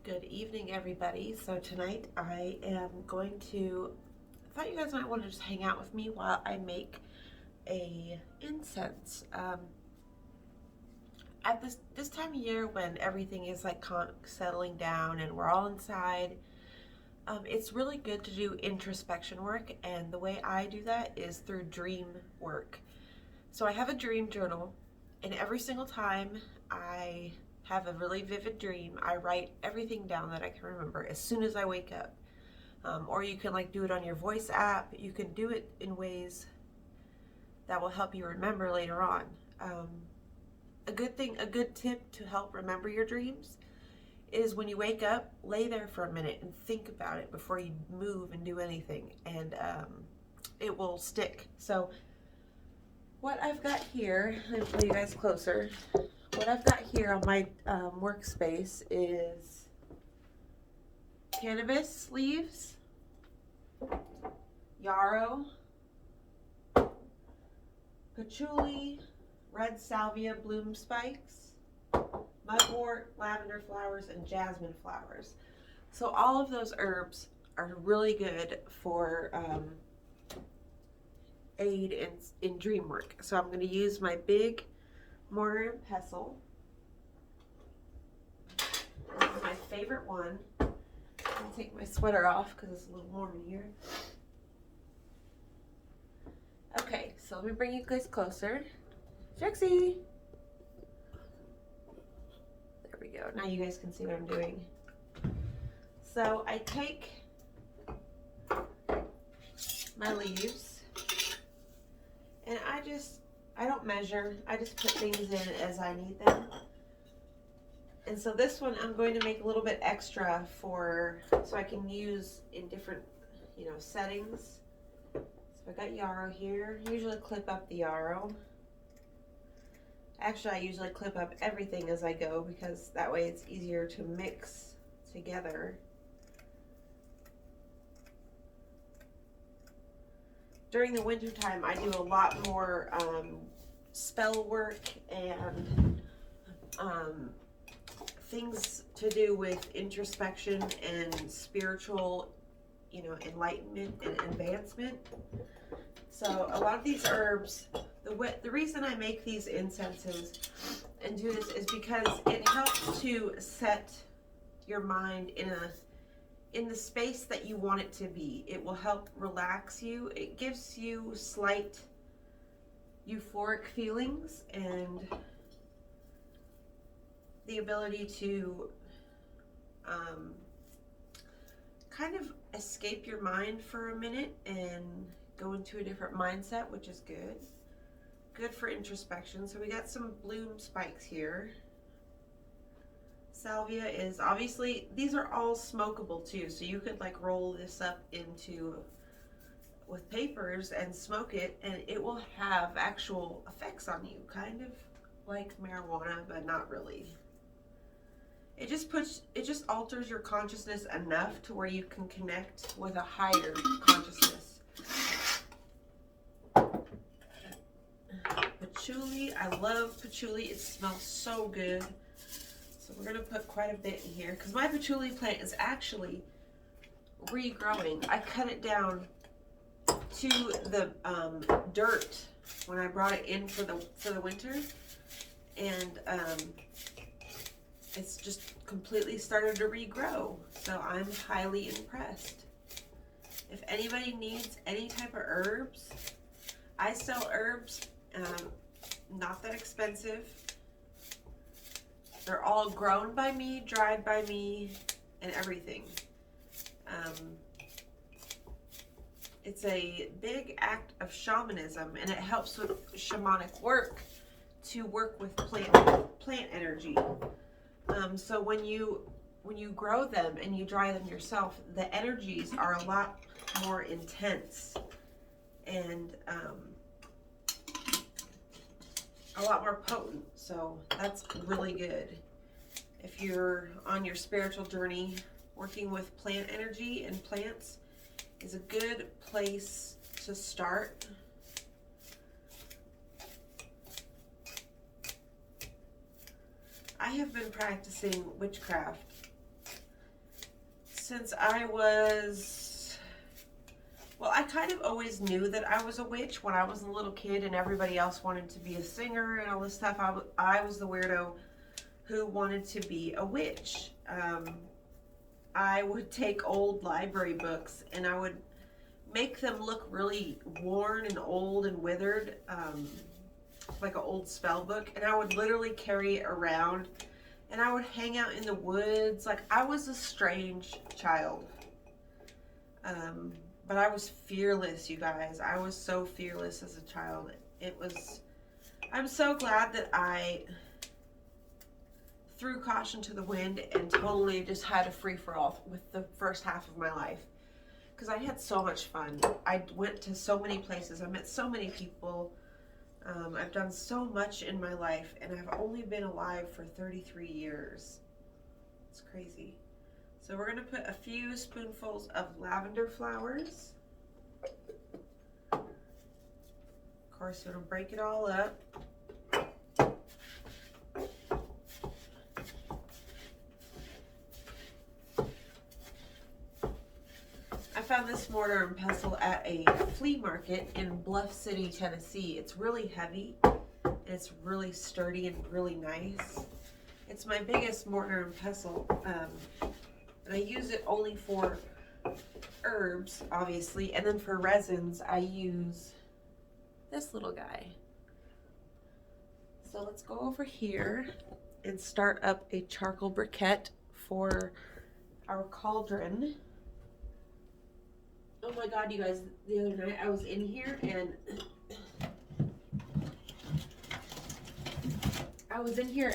Good evening, everybody. So tonight I am going to, I thought you guys might want to just hang out with me while I make a incense. At this time of year when everything is like settling down and we're all inside, it's really good to do introspection work. And the way I do that is through dream work. So I have a dream journal, and every single time I have a really vivid dream, I write everything down that I can remember as soon as I wake up. Or you can like do it on your voice app. You can do it in ways that will help you remember later on. A good tip to help remember your dreams is when you wake up, lay there for a minute and think about it before you move and do anything, and it will stick. So what I've got here, let me pull you guys closer. What I've got here on my workspace is cannabis leaves, yarrow, patchouli, red salvia bloom spikes, mugwort, lavender flowers, and jasmine flowers. So all of those herbs are really good for aid in dream work. So I'm going to use my big mortar and pestle. This is my favorite one. I'm going to take my sweater off because it's a little warm in here. Okay, so let me bring you guys closer. Jaxie! There we go. Now you guys can see what I'm doing. So I take my leaves and I don't measure. I just put things in as I need them. And so this one I'm going to make a little bit extra so I can use in different, settings. So I got yarrow here. I usually clip up the yarrow. Actually, I usually clip up everything as I go because that way it's easier to mix together. During the winter time, I do a lot more spell work and things to do with introspection and spiritual, enlightenment and advancement. So a lot of these herbs, the reason I make these incenses and do this is because it helps to set your mind in the space that you want it to be. It will help relax you. It gives you slight euphoric feelings and the ability to kind of escape your mind for a minute and go into a different mindset, which is good. Good for introspection. So we got some bloom spikes here. Salvia is obviously, these are all smokable too, so you could like roll this up with papers and smoke it, and it will have actual effects on you, kind of like marijuana, but not really. It just alters your consciousness enough to where you can connect with a higher consciousness. Patchouli, I love patchouli. It smells so good. So we're going to put quite a bit in here because my patchouli plant is actually regrowing. I cut it down to the dirt when I brought it in for the winter, and it's just completely started to regrow. So I'm highly impressed. If anybody needs any type of herbs, I sell herbs, not that expensive. They're all grown by me, dried by me, and everything. It's a big act of shamanism, and it helps with shamanic work to work with plant energy. So when you grow them and you dry them yourself, the energies are a lot more intense and a lot more potent. So that's really good. If you're on your spiritual journey, working with plant energy and plants is a good place to start. I have been practicing witchcraft since I was, well, I kind of always knew that I was a witch when I was a little kid and everybody else wanted to be a singer and all this stuff. I was the weirdo who wanted to be a witch. I would take old library books and I would make them look really worn and old and withered, like an old spell book, and I would literally carry it around, and I would hang out in the woods. Like, I was a strange child, but I was fearless, you guys. I was so fearless as a child. I'm so glad that I threw caution to the wind and totally just had a free-for-all with the first half of my life, because I had so much fun. I went to so many places. I met so many people. I've done so much in my life, and I've only been alive for 33 years. It's crazy. So we're going to put a few spoonfuls of lavender flowers. Of course, we're going to break it all up. I found this mortar and pestle at a flea market in Bluff City, Tennessee. It's really heavy, and it's really sturdy and really nice. It's my biggest mortar and pestle, and I use it only for herbs, obviously, and then for resins, I use this little guy. So let's go over here and start up a charcoal briquette for our cauldron. Oh my God, you guys, the other night I was in here and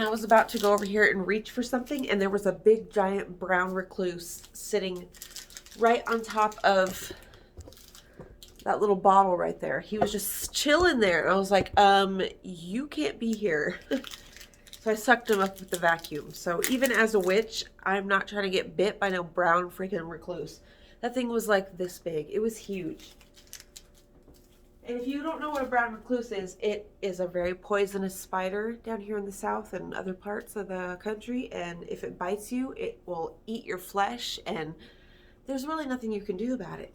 I was about to go over here and reach for something, and there was a big giant brown recluse sitting right on top of that little bottle right there. He was just chilling there. And I was like, you can't be here. So I sucked him up with the vacuum. So even as a witch, I'm not trying to get bit by no brown freaking recluse. That thing was like this big. It was huge. And if you don't know what a brown recluse is, it is a very poisonous spider down here in the South and other parts of the country. And if it bites you, it will eat your flesh, and there's really nothing you can do about it.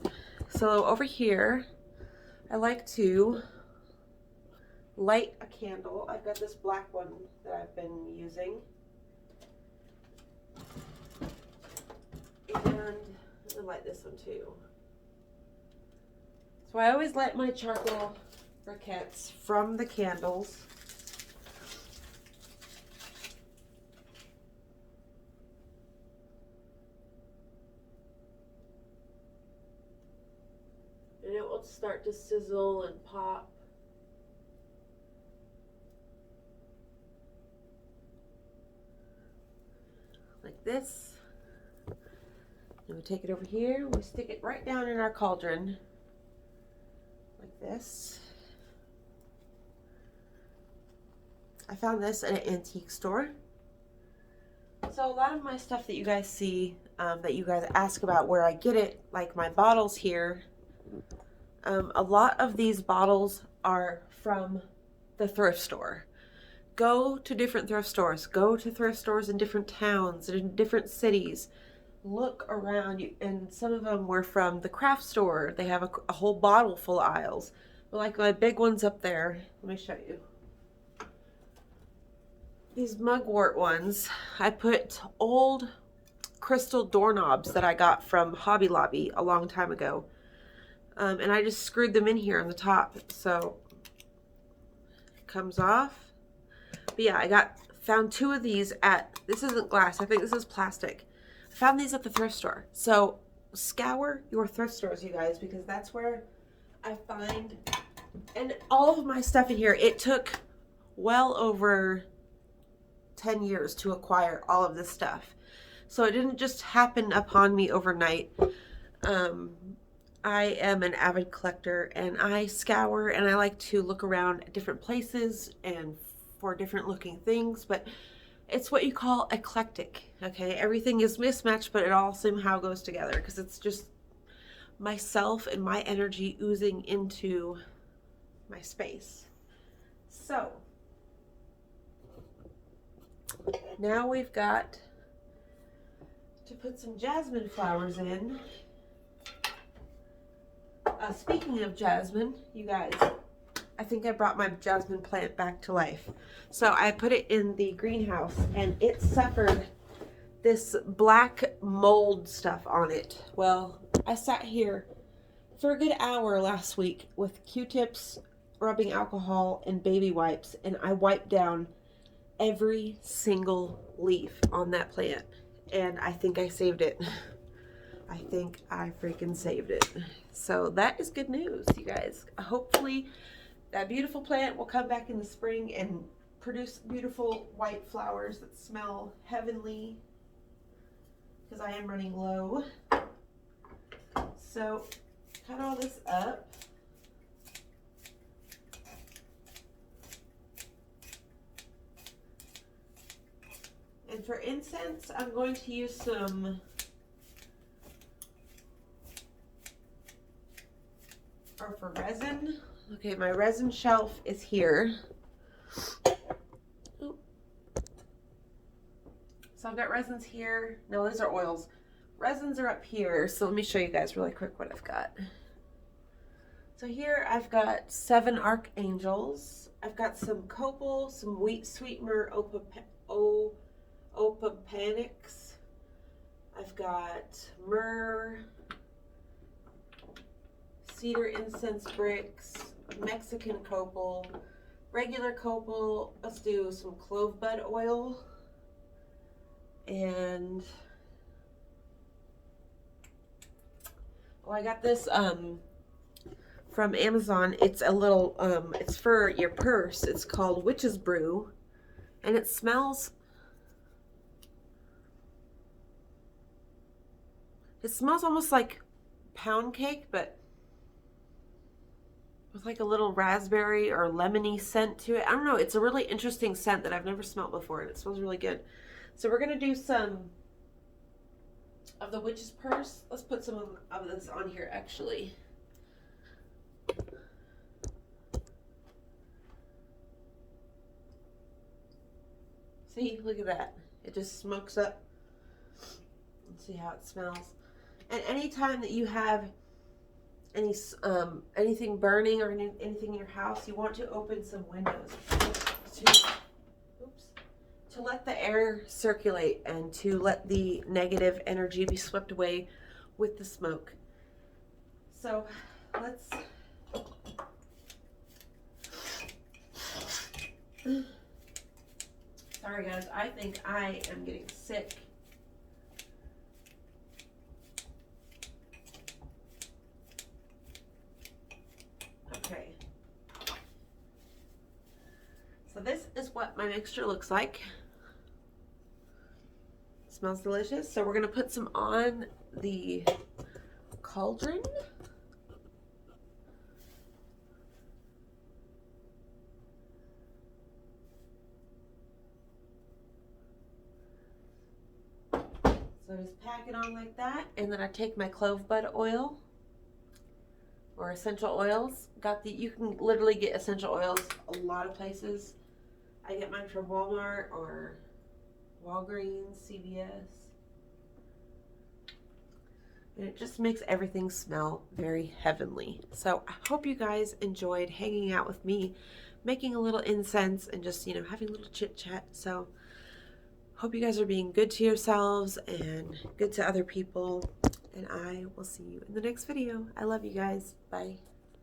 So over here, I like to light a candle. I've got this black one that I've been using. And I light this one too. So I always light my charcoal briquettes from the candles. And it will start to sizzle and pop. Like this. And we take it over here, we stick it right down in our cauldron, like this. I found this at an antique store. So a lot of my stuff that you guys see, that you guys ask about where I get it, like my bottles here, a lot of these bottles are from the thrift store. Go to different thrift stores. Go to thrift stores in different towns, in different cities. Look around, and some of them were from the craft store. They have a whole bottle full of aisles. But like my big ones up there, let me show you. These mugwort ones, I put old crystal doorknobs that I got from Hobby Lobby a long time ago. And I just screwed them in here on the top. So it comes off. But yeah, found two of these this isn't glass, I think this is plastic. I found these at the thrift store. So scour your thrift stores, you guys, because that's where I find, and all of my stuff in here, it took well over 10 years to acquire all of this stuff. So it didn't just happen upon me overnight. I am an avid collector, and I scour, and I like to look around at different places and for different looking things, but it's what you call eclectic, okay? Everything is mismatched, but it all somehow goes together because it's just myself and my energy oozing into my space. So now we've got to put some jasmine flowers in. Speaking of jasmine, you guys, I think I brought my jasmine plant back to life. So I put it in the greenhouse and it suffered this black mold stuff on it. Well, I sat here for a good hour last week with Q-tips, rubbing alcohol, and baby wipes, and I wiped down every single leaf on that plant. And I think I saved it. I think I freaking saved it. So that is good news, you guys. Hopefully that beautiful plant will come back in the spring and produce beautiful white flowers that smell heavenly, because I am running low. So cut all this up. And for incense, I'm going to use some for resin. Okay, my resin shelf is here. Oop. So I've got resins here. No, those are oils. Resins are up here. So let me show you guys really quick what I've got. So here I've got 7 archangels. I've got some copal, some sweet myrrh opopanics. I've got myrrh, cedar incense bricks, Mexican copal, regular copal. Let's do some clove bud oil. And oh, I got this from Amazon. It's a little it's for your purse. It's called Witch's Brew, and it smells almost like pound cake, but with like a little raspberry or lemony scent to it. I don't know. It's a really interesting scent that I've never smelled before, and it smells really good. So we're going to do some of the witch's purse. Let's put some of this on here, actually. See, look at that. It just smokes up. Let's see how it smells. And anytime that you have anything burning or anything in your house, you want to open some windows to let the air circulate and to let the negative energy be swept away with the smoke. So let's sorry guys, I think I am getting sick. Okay. So this is what my mixture looks like. Smells delicious. So we're going to put some on the cauldron. So just pack it on like that, and then I take my clove bud oil or essential oils. You can literally get essential oils a lot of places. I get mine from Walmart or Walgreens, CVS. And it just makes everything smell very heavenly. So I hope you guys enjoyed hanging out with me, making a little incense and just, having a little chit chat. So hope you guys are being good to yourselves and good to other people. And I will see you in the next video. I love you guys. Bye.